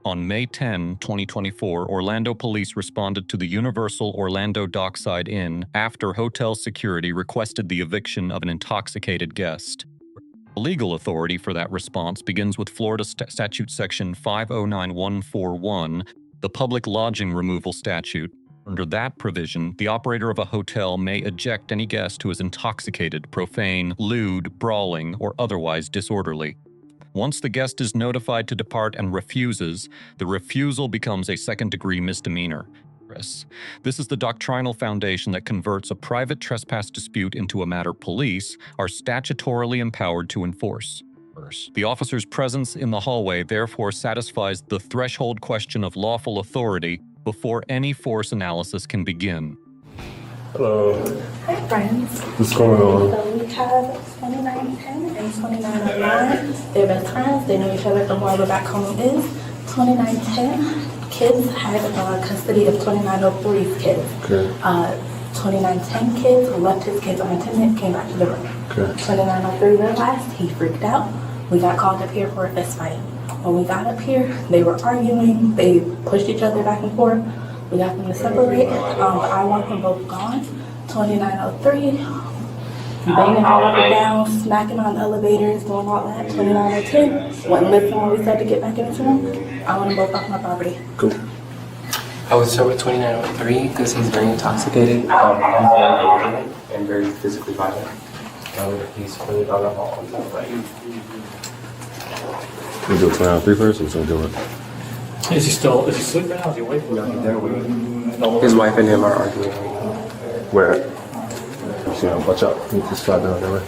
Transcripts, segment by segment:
On May 10, 2024, Orlando police responded to the Universal Orlando Dockside Inn after hotel security requested the eviction of an intoxicated guest. The legal authority for that response begins with Florida Statute Section 509141, the Public Lodging Removal Statute. Under that provision, the operator of a hotel may eject any guest who is intoxicated, profane, lewd, brawling, or otherwise disorderly. Once the guest is notified to depart and refuses, the refusal becomes a second-degree misdemeanor. This is the doctrinal foundation that converts a private trespass dispute into a matter police are statutorily empowered to enforce. The officer's presence in the hallway therefore satisfies the threshold question of lawful authority before any force analysis can begin. Hello. Hi, friends. What's going on? So we have 2910 and 2909. They're best friends. They know each other from wherever back home is. 2910 kids had custody of 2903's kids. Okay. 2910 kids left his kids unattended, came back to the room. Okay. 2903 realized, he freaked out. We got called up here for a fist fight. When we got up here, they were arguing. They pushed each other back and forth. We got them to separate. I want them both gone. 2903, banging all up and down, smacking on elevators, doing all that. 2910, wasn't listening when we said to get back in this room. I want them both off my property. Cool. I would start with 2903 because he's very intoxicated, he's very angry and very physically violent. He's fully down the hall. We do 2903 first, or we do it? Is he sleeping now? Is he awake? No, he's there waiting. His wife and him are arguing. Where? See, watch out. You just slide down that way.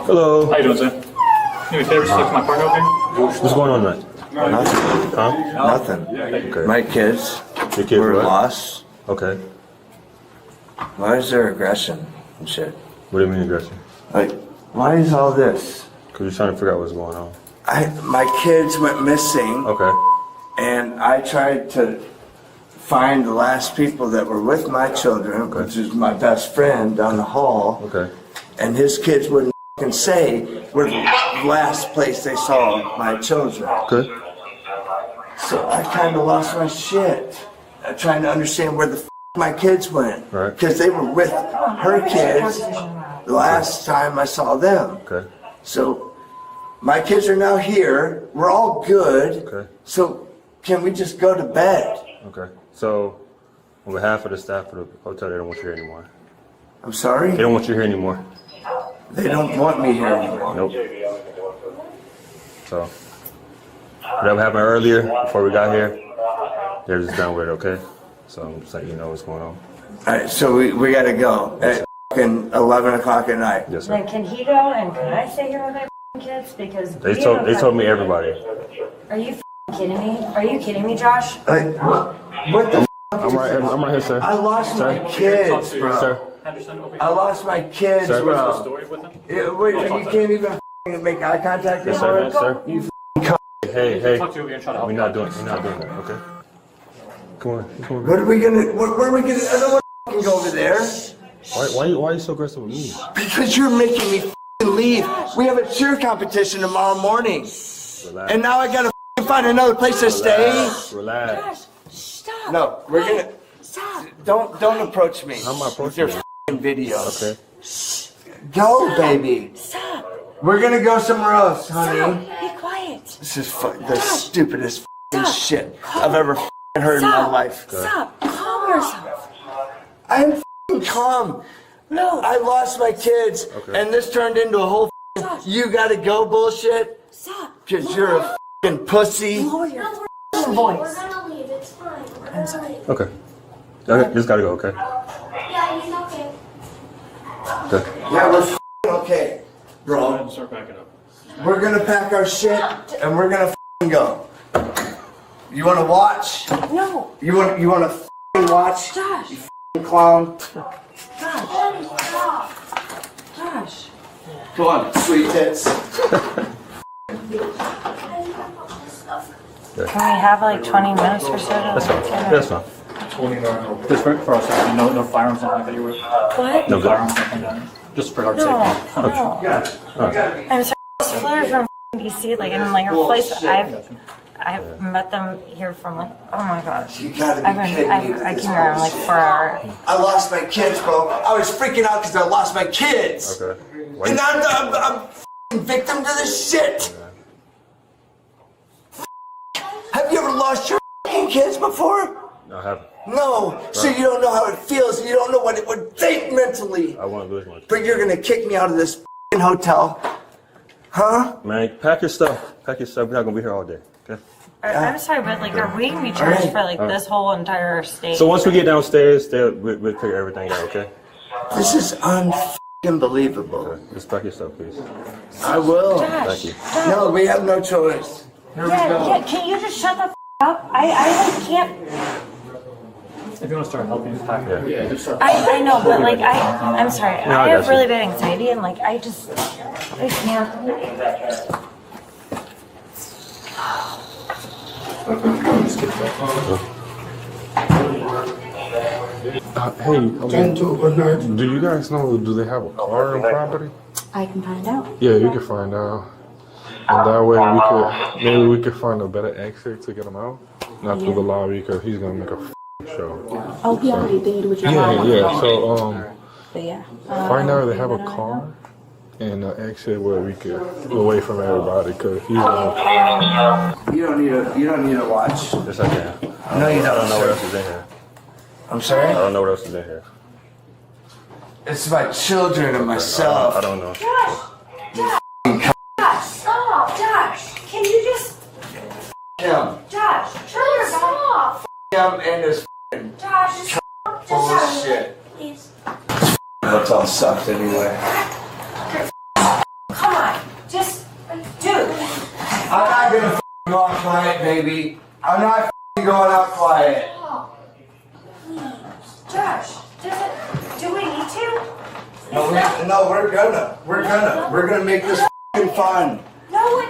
Hello. How you doing, sir? Do me a favor, stick my partner over here. What's going on, man? Nothing. Huh? Nothing. Okay. My kids Your kids were what? lost. Okay. Why is there aggression and shit? What do you mean aggression? Like, why is all this? Because you're trying to figure out what's going on. My kids went missing, Okay. and I tried to find the last people that were with my children, which is my best friend down the hall. Okay. And his kids wouldn't f***ing say where the last place they saw my children. Good. So I kind of lost my shit. Trying to understand where the f*** my kids went. Right. Because they were with her kids the last time I saw them. Okay. So my kids are now here. We're all good. Okay. So can we just go to bed? Okay. So, on behalf of the staff of the hotel, they don't want you here anymore. I'm sorry? They don't want you here anymore. They don't want me here anymore. Nope. So, whatever happened earlier, before we got here, they're just done with it, okay? So, I'm just letting you know what's going on. All right, so we got to go at f***ing 11 o'clock at night. Yes, sir. Then can he go and can I stay here with my kids? Because They told me everybody. Are you kidding me? Are you kidding me, Josh? Like, what the f***? I'm right here, sir. I lost my kids, bro. Sir. I lost my kids, Sir. bro. Story with him? Yeah, wait, you can't even f***ing make eye contact Yes, anymore? sir. Yes, sir. You Hey. Talk to you and try to help We're you not out. doing that, okay? Come on. What are we gonna, where are we gonna, I don't want to f***ing go over there. Why are you so aggressive with me? Because you're making me f***ing leave. We have a cheer competition tomorrow morning. Relax. And now I gotta f***ing find another place to stay. Relax. Josh, stop. No, we're gonna, Stop. don't approach me. I'm not with approaching your you. f***ing videos. Okay. Go, baby. Stop. We're gonna go somewhere else, honey. Stop. Be quiet. This is the stupidest f***ing Stop. shit I've ever f***ing heard in my Stop. life. Stop. Calm yourself. I'm f***ing calm. No. I lost my kids, Okay. and this turned into a whole Josh. you gotta go bullshit Stop. because you're a f***ing pussy. Lower your voice. We're gonna leave. It's fine. I'm sorry. Okay. Okay, just gotta go, okay? Yeah, he's okay. Okay. Yeah, we're f***ing okay, bro. Start backing up. We're gonna pack our shit and we're gonna f***ing go. You wanna watch? No. You wanna f***ing watch? Josh. You f***ing clown. Josh. Josh. Come on, sweet tits. Can we have like 20 minutes or so? That's fine. That's fine. Just for us, no firearms, nothing like that you were. What? No good. Firearms, nothing like that. Just for our No, safety. no. I'm sorry. I just flew from DC, like in like a place I've met them here from like, oh my gosh. You gotta be kidding me. I came around like 4 hours. I lost my kids, bro. I was freaking out because I lost my kids. Okay. And I'm f***ing victim to this shit. Have you ever lost your f***ing kids before? No, I haven't. No. So you don't know how it feels. You don't know what it would think mentally. I won't lose much. But you're gonna kick me out of this f***ing hotel. Huh? Man, pack your stuff. Pack your stuff. We're not gonna be here all day. Okay. I'm sorry, but like, are we gonna be charged for like this whole entire stay? So once we get downstairs, we'll figure everything out. Okay. This is unbelievable. Okay. Just pack your stuff, please. I will. Thank you. No, we have no choice. Here we go. Yeah, can you just shut the f up? I can't. If you want to start helping pack, yeah, just start. I know, but like I'm sorry. No, I I have got you. really bad anxiety, and like I can't. Hey, do you guys know, do they have a car on property? I can find out. Yeah, you can find out. And that way maybe we could find a better exit to get him out. Not through the lobby, because he's going to make a show. Oh, he already did, which is Yeah, so But yeah. find out if they have a car and an exit where we could away from everybody, because he's going You don't need a watch. Yes, I can. No, you I don't know what don't. else is in here. I'm sorry? I don't know what else is in here. It's my children and myself. I don't know. Josh, stop, Josh. Can you just, Him. Josh, turn your Stop. Him and his Josh. bullshit. Please. Hotel sucked anyway. Come on, just, dude. I'm not gonna go out quiet, baby. I'm not going out quiet. Josh, do we need to? No, we're gonna make this fun. No,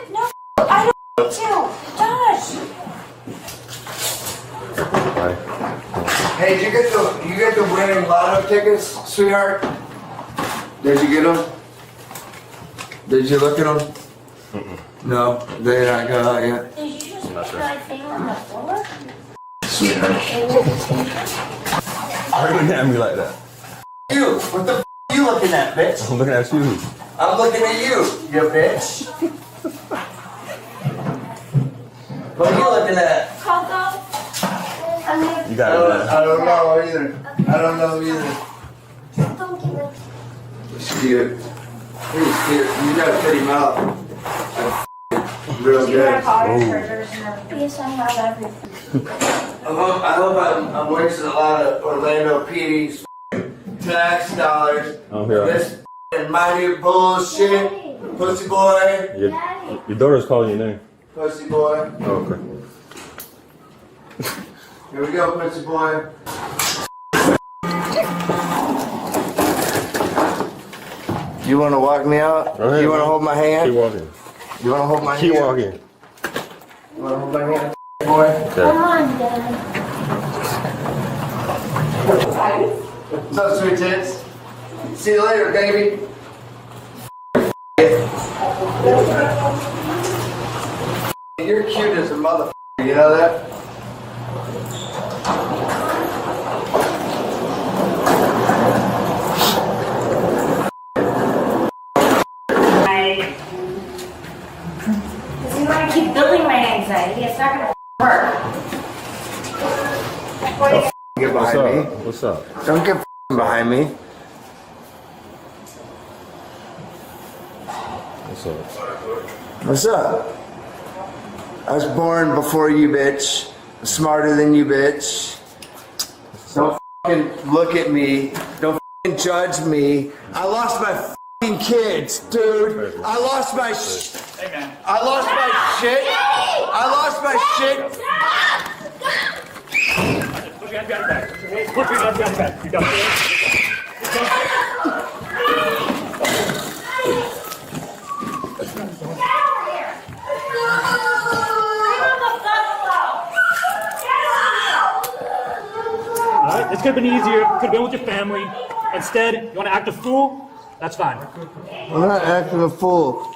I don't need to. Josh. Hey, did you get the winning lotto tickets, sweetheart? Did you get them? Did you look at them? No, they not got out yet. Did you just put my thing on the floor? Sweetheart. Why are you looking at me like that? You, what the you looking at, bitch? I'm looking at you. I'm looking at you, you bitch. What are you looking at? Coco? You got it, man. I don't know either. I don't know either. Don't give it. He's cute. He's cute. You got a pretty mouth. Real Do you good. have all your burgers and everything? Yes, I have everything. I hope I'm wasting a lot of Orlando PD's tax dollars. I'm here. This minute bullshit. Pussy boy. Your daughter's calling your name. Pussy boy. Oh, okay. Here we go, pussy boy. You want to walk me out? Go ahead, You want to man. hold my hand? Keep walking. You want to hold my Keep hand? walking. You want to hold my hand, boy? Come on, Dad. What's up, sweet tits? See you later, baby. You're cute as a motherfucker, you know that? Because you want to keep building my anxiety, it's not going to work. Get What's behind me. up? What's up? Don't get behind me. What's up? What's up? I was born before you, bitch. I'm smarter than you, bitch. Don't fucking look at me. Don't fucking judge me. I lost my fucking kids, dude. I lost my Hey, man. I lost my shit. I lost my shit. Put your hand back. Put your hand back. You got it. This could have been easier. Could have been with your family. Instead, you want to act a fool? That's fine. I'm not acting a fool.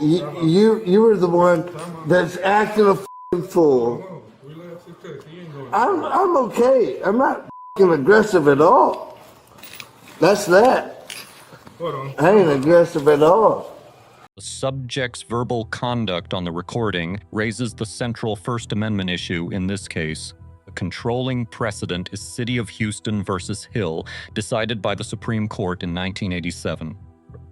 You were the one that's acting a f***ing fool. I'm okay. I'm not f***ing aggressive at all. That's that. I ain't aggressive at all. The subject's verbal conduct on the recording raises the central First Amendment issue in this case. The controlling precedent is City of Houston versus Hill, decided by the Supreme Court in 1987.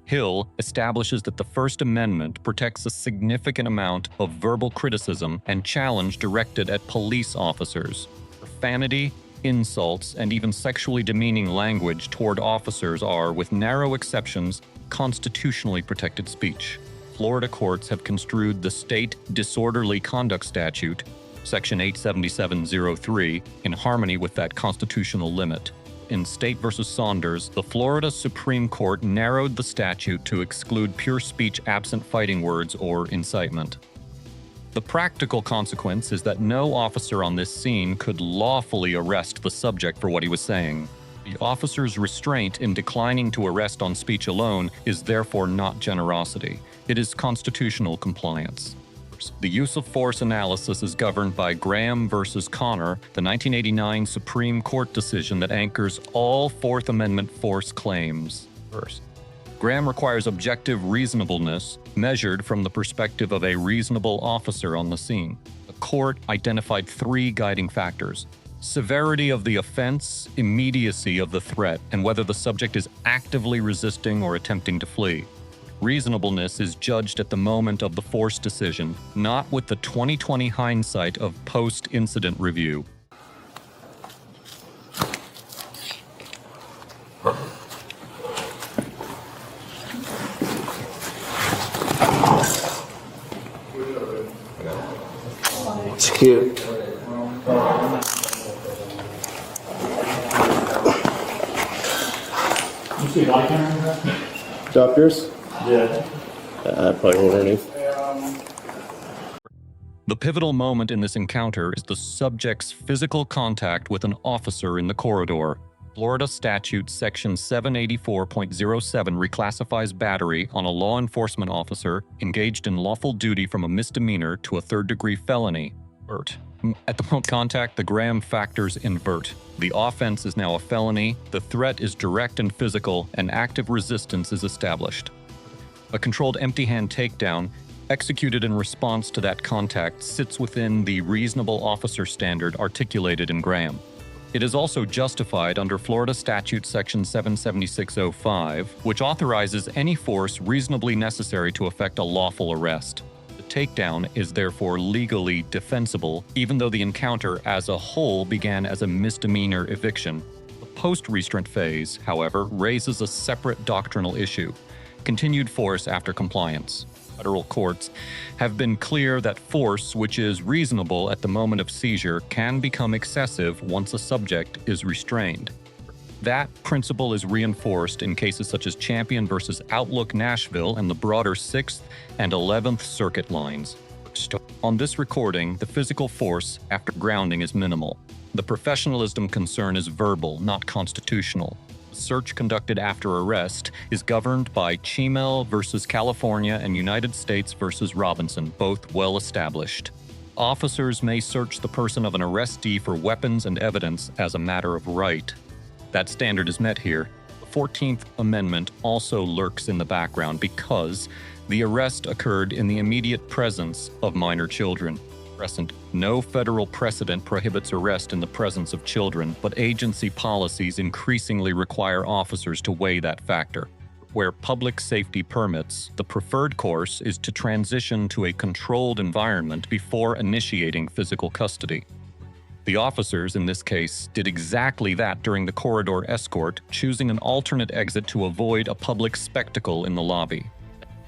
Hill establishes that the First Amendment protects a significant amount of verbal criticism and challenge directed at police officers. Profanity, insults, and even sexually demeaning language toward officers are, with narrow exceptions, constitutionally protected speech. Florida courts have construed the state disorderly conduct statute, Section 877.03, in harmony with that constitutional limit. In State v. Saunders, the Florida Supreme Court narrowed the statute to exclude pure speech absent fighting words or incitement. The practical consequence is that no officer on this scene could lawfully arrest the subject for what he was saying. The officer's restraint in declining to arrest on speech alone is therefore not generosity. It is constitutional compliance. The use of force analysis is governed by Graham versus Connor, the 1989 Supreme Court decision that anchors all Fourth Amendment force claims. First, Graham requires objective reasonableness measured from the perspective of a reasonable officer on the scene. The court identified three guiding factors: severity of the offense, immediacy of the threat, and whether the subject is actively resisting or attempting to flee. Reasonableness is judged at the moment of the force decision, not with the 20/20 hindsight of post-incident review. It's cute. You see a body camera? Stop yours? Yeah. Probably hold underneath. The pivotal moment in this encounter is the subject's physical contact with an officer in the corridor. Florida Statute Section 784.07 reclassifies battery on a law enforcement officer engaged in lawful duty from a misdemeanor to a third-degree felony. At the moment of contact, the Graham factors invert. The offense is now a felony, the threat is direct and physical, and active resistance is established. A controlled empty-hand takedown, executed in response to that contact, sits within the reasonable officer standard articulated in Graham. It is also justified under Florida Statute Section 776.05, which authorizes any force reasonably necessary to effect a lawful arrest. The takedown is therefore legally defensible, even though the encounter as a whole began as a misdemeanor eviction. The post-restraint phase, however, raises a separate doctrinal issue: continued force after compliance. Federal courts have been clear that force which is reasonable at the moment of seizure can become excessive once a subject is restrained. That principle is reinforced in cases such as Champion versus Outlook Nashville and the broader 6th and 11th Circuit lines. On this recording, the physical force after grounding is minimal. The professionalism concern is verbal, not constitutional. The search conducted after arrest is governed by Chimel versus California and United States versus Robinson, both well established. Officers may search the person of an arrestee for weapons and evidence as a matter of right. That standard is met here. The 14th Amendment also lurks in the background because the arrest occurred in the immediate presence of minor children. No federal precedent prohibits arrest in the presence of children, but agency policies increasingly require officers to weigh that factor. Where public safety permits, the preferred course is to transition to a controlled environment before initiating physical custody. The officers, in this case, did exactly that during the corridor escort, choosing an alternate exit to avoid a public spectacle in the lobby.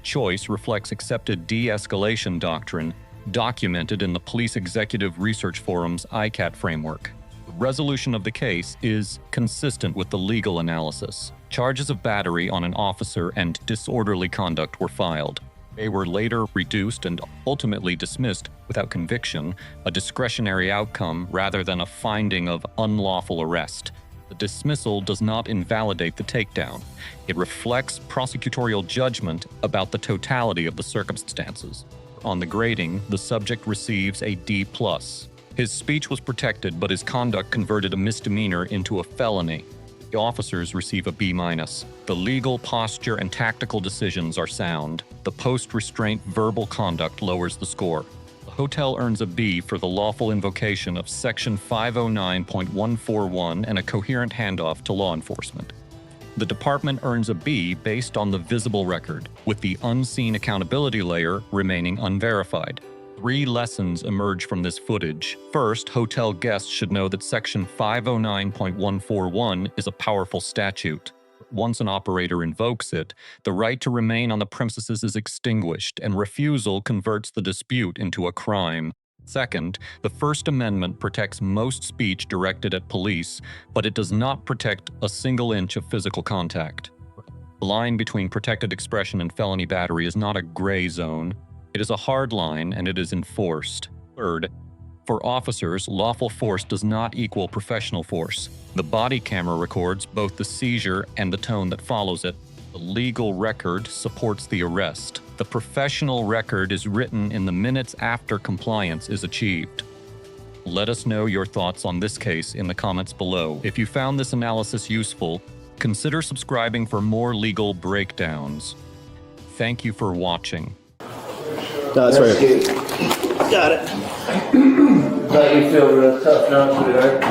Choice reflects accepted de-escalation doctrine documented in the Police Executive Research Forum's ICAT framework. The resolution of the case is consistent with the legal analysis. Charges of battery on an officer and disorderly conduct were filed. They were later reduced and ultimately dismissed without conviction, a discretionary outcome rather than a finding of unlawful arrest. The dismissal does not invalidate the takedown. It reflects prosecutorial judgment about the totality of the circumstances. On the grading, the subject receives a D+. His speech was protected, but his conduct converted a misdemeanor into a felony. The officers receive a B-. The legal posture and tactical decisions are sound. The post-restraint verbal conduct lowers the score. The hotel earns a B for the lawful invocation of Section 509.141 and a coherent handoff to law enforcement. The department earns a B based on the visible record, with the unseen accountability layer remaining unverified. 3 lessons emerge from this footage. First, hotel guests should know that Section 509.141 is a powerful statute. Once an operator invokes it, the right to remain on the premises is extinguished, and refusal converts the dispute into a crime. Second, the First Amendment protects most speech directed at police, but it does not protect a single inch of physical contact. The line between protected expression and felony battery is not a gray zone. It is a hard line, and it is enforced. Third, for officers, lawful force does not equal professional force. The body camera records both the seizure and the tone that follows it. The legal record supports the arrest. The professional record is written in the minutes after compliance is achieved. Let us know your thoughts on this case in the comments below. If you found this analysis useful, consider subscribing for more legal breakdowns. Thank you for watching. That's right. Good. Got it. Glad you feel real tough now, sweetheart.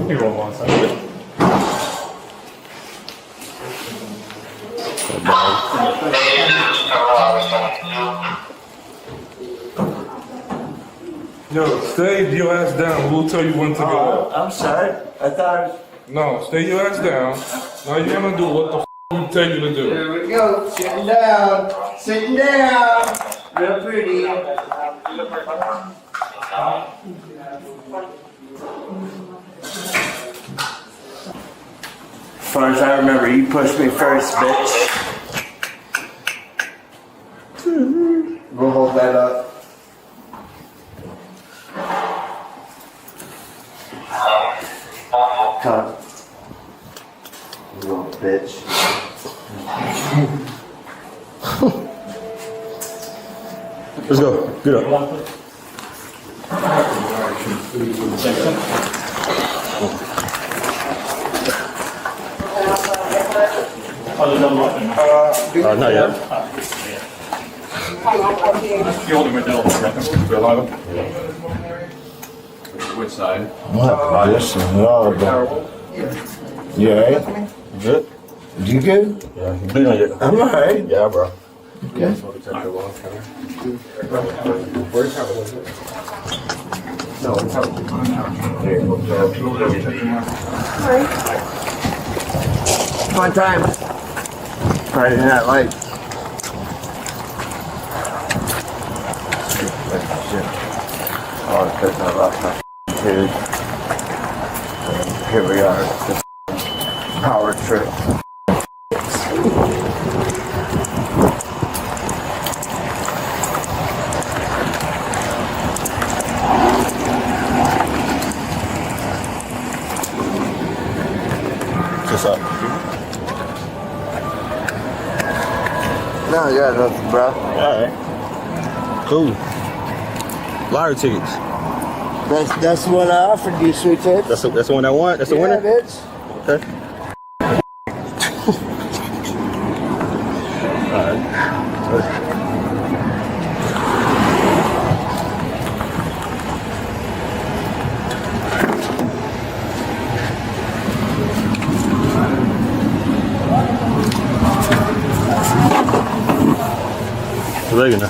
You roll one side. Yo, stay your ass down. We'll tell you when to get up. I'm sorry. I thought. No, stay your ass down. Now you're gonna do what the we tell you to do. Here we go. Sitting down. Sitting down. Real pretty. As far as I remember, you pushed me first, bitch. We'll hold that up. Cut. You little bitch. Let's go. Get up. Not yet. You hold him right there. Which side? This is horrible. You alright? Good? You good? Yeah. You bleeding yet? I'm alright. Yeah, bro. Okay. Fun time. Friday Night Lights. Oh, because I lost my kid. Here we are. This power trip. What's up? No, I got nothing, bro. Alright. Cool. Lottery tickets. That's the one I offered you, sweet tip. That's the one I want? That's the winner? Bitch. Okay. Alright. Regular.